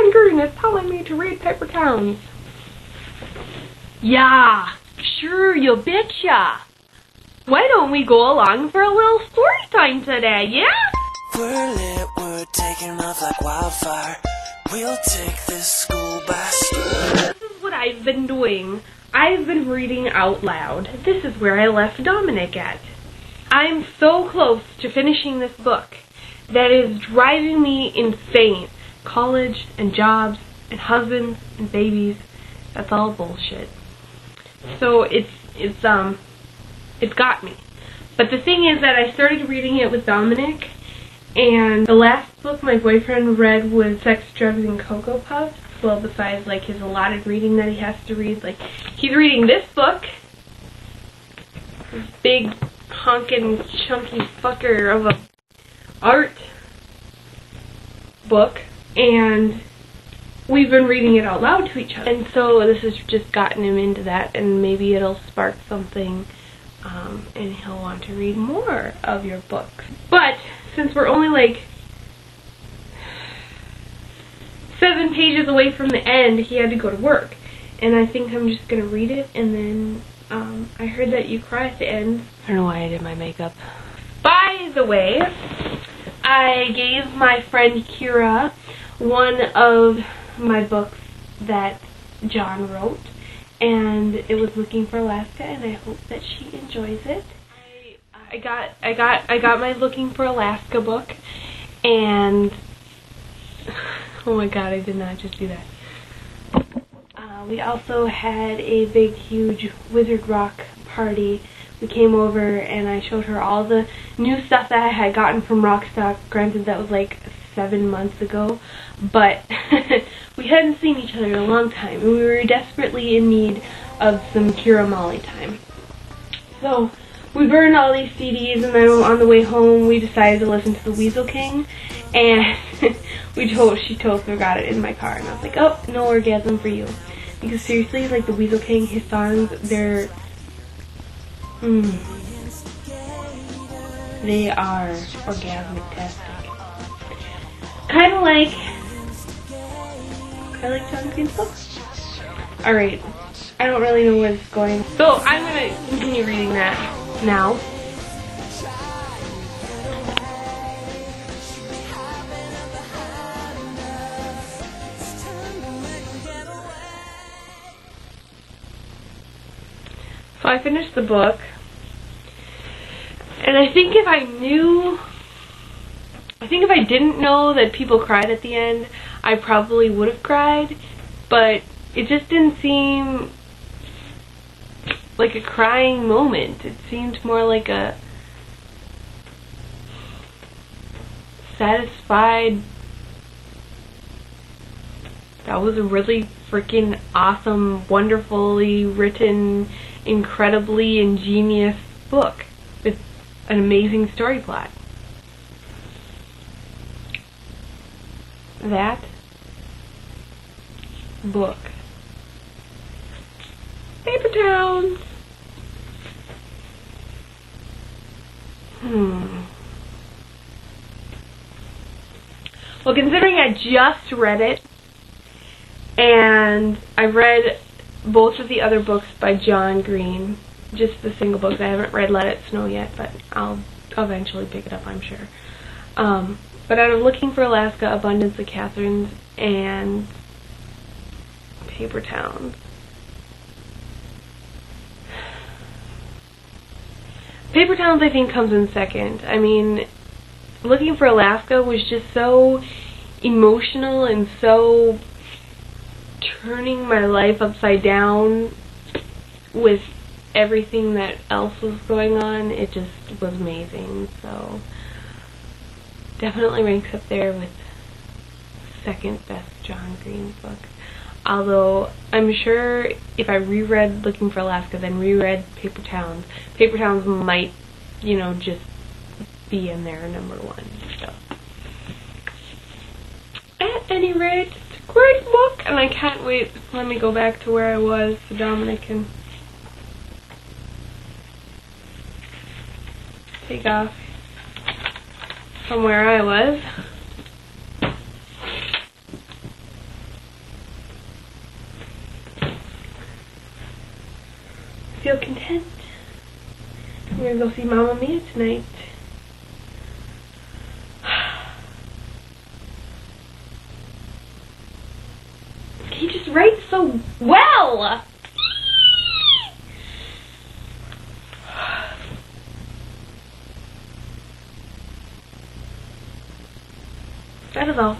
John Green is telling me to read Paper Towns. Yeah, sure, you betcha. Why don't we go along for a little story time today, yeah? We're lit, we're taking off like wildfire. We'll take this school by storm. This is what I've been doing. I've been reading out loud. This is where I left Dominic at. I'm so close to finishing this book that is driving me insane. College and jobs and husbands and babies, that's all bullshit. So it's got me. But the thing is that I started reading it with Dominic, and the last book my boyfriend read was Sex, Drugs, and Cocoa Puffs. Well, besides like his allotted reading that he has to read, like he's reading this book, this big honkin' chunky fucker of a art book, and we've been reading it out loud to each other. And so this has just gotten him into that, and maybe it'll spark something, and he'll want to read more of your books. But since we're only like 7 pages away from the end, he had to go to work, and I think I'm just gonna read it, and then I heard that you cry at the end. I don't know why I did my makeup. By the way, I gave my friend Kira one of my books that John wrote, and it was Looking for Alaska, and I hope that she enjoys it. I got my Looking for Alaska book, and oh my god, I did not just do that. We also had a big, huge Wizard Rock party. We came over and I showed her all the new stuff that I had gotten from Rockstock. Granted, that was like 7 months ago, but we hadn't seen each other in a long time, and we were desperately in need of some Kira Molly time. So we burned all these CDs, and then on the way home we decided to listen to the Weasel King, and she totally forgot it in my car, and I was like, oh, no orgasm for you. Because seriously, like the Weasel King, his songs, they are orgasmic-tastic. Kind of like John Green's book. Alright, I don't really know where it's going, so I'm going to continue reading that now. So I finished the book, and I think if I didn't know that people cried at the end, I probably would have cried, but it just didn't seem like a crying moment. It seemed more like a satisfied, that was a really freaking awesome, wonderfully written, incredibly ingenious book with an amazing story plot. That book. Paper Towns. Well, considering I just read it, and I've read both of the other books by John Green, just the single books. I haven't read Let It Snow yet, but I'll eventually pick it up, I'm sure. But out of Looking for Alaska, Abundance of Catherines, and Paper Towns, Paper Towns I think comes in second. I mean, Looking for Alaska was just so emotional and so turning my life upside down with everything that else was going on. It just was amazing. So definitely ranks up there with second best John Green book. Although I'm sure if I reread Looking for Alaska, then reread Paper Towns might, you know, just be in there #1. So at any rate, it's a great book, and I can't wait. Let me go back to where I was so Dominic can take off from where I was. feel content. We're gonna go see Mamma Mia tonight. He just writes so well! That is all.